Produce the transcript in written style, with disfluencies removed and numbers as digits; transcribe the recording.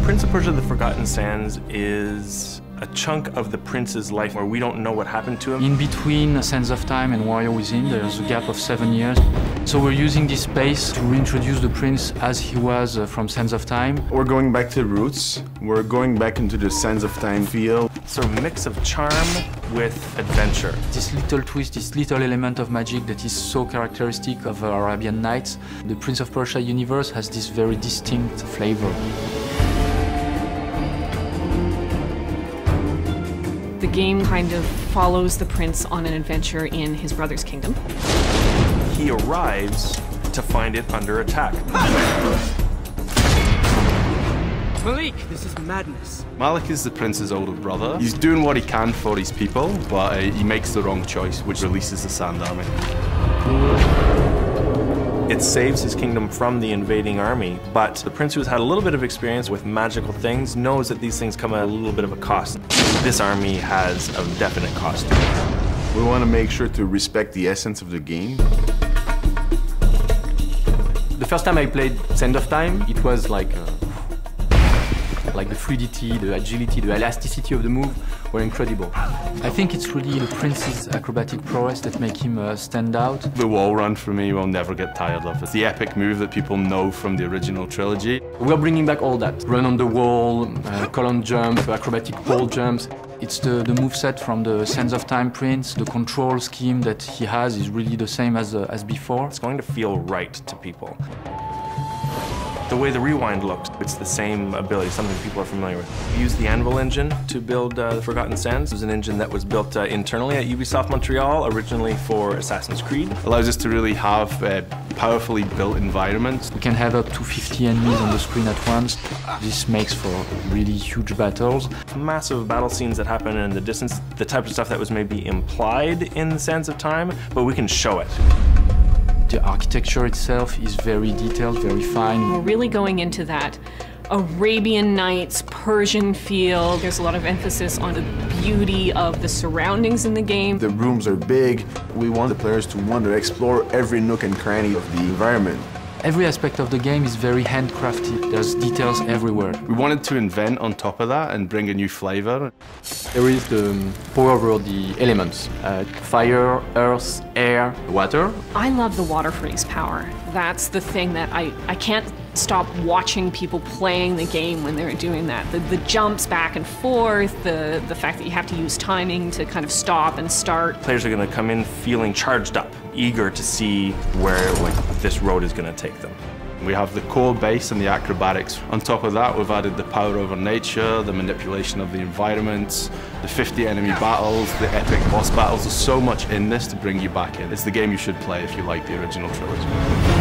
Prince of Persia: The Forgotten Sands is a chunk of the prince's life where we don't know what happened to him. In between Sands of Time and Warrior Within, there's a gap of 7 years. So we're using this space to reintroduce the prince as he was from Sands of Time. We're going back to the roots. We're going back into the Sands of Time feel. Sort of mix of charm with adventure. This little twist, this little element of magic that is so characteristic of Arabian Nights. The Prince of Persia universe has this very distinct flavor. The game kind of follows the prince on an adventure in his brother's kingdom. He arrives to find it under attack. Malik, this is madness. Malik is the prince's older brother. He's doing what he can for his people, but he makes the wrong choice, which releases the Sand Army. It saves his kingdom from the invading army, but the prince, who's had a little bit of experience with magical things, knows that these things come at a little bit of a cost. This army has a definite cost. We want to make sure to respect the essence of the game. The first time I played Sands of Time, it was like the fluidity, the agility, the elasticity of the move were incredible. I think it's really the prince's acrobatic prowess that make him stand out. The wall run for me will never get tired of. It's the epic move that people know from the original trilogy. We're bringing back all that. Run on the wall, column jump, acrobatic pole jumps. It's the moveset from the Sands of Time prince. The control scheme that he has is really the same as before. It's going to feel right to people. The way the rewind looks, it's the same ability, something people are familiar with. We used the Anvil engine to build the Forgotten Sands. It was an engine that was built internally at Ubisoft Montreal, originally for Assassin's Creed. It allows us to really have powerfully built environments. We can have up to 50 enemies on the screen at once. This makes for really huge battles. Massive battle scenes that happen in the distance, the type of stuff that was maybe implied in the Sands of Time, but we can show it. The architecture itself is very detailed, very fine. We're really going into that Arabian Nights, Persian feel. There's a lot of emphasis on the beauty of the surroundings in the game. The rooms are big. We want the players to want to explore every nook and cranny of the environment. Every aspect of the game is very handcrafted. There's details everywhere. We wanted to invent on top of that and bring a new flavor. There is the power over the elements. Fire, earth, air, water. I love the water freeze power. That's the thing that I can't stop watching people playing the game when they're doing that. The jumps back and forth, the fact that you have to use timing to kind of stop and start. Players are going to come in feeling charged up, eager to see where this road is going to take them. We have the core base and the acrobatics. On top of that, we've added the power over nature, the manipulation of the environments, the 50 enemy battles, the epic boss battles. There's so much in this to bring you back in. It's the game you should play if you like the original trilogy.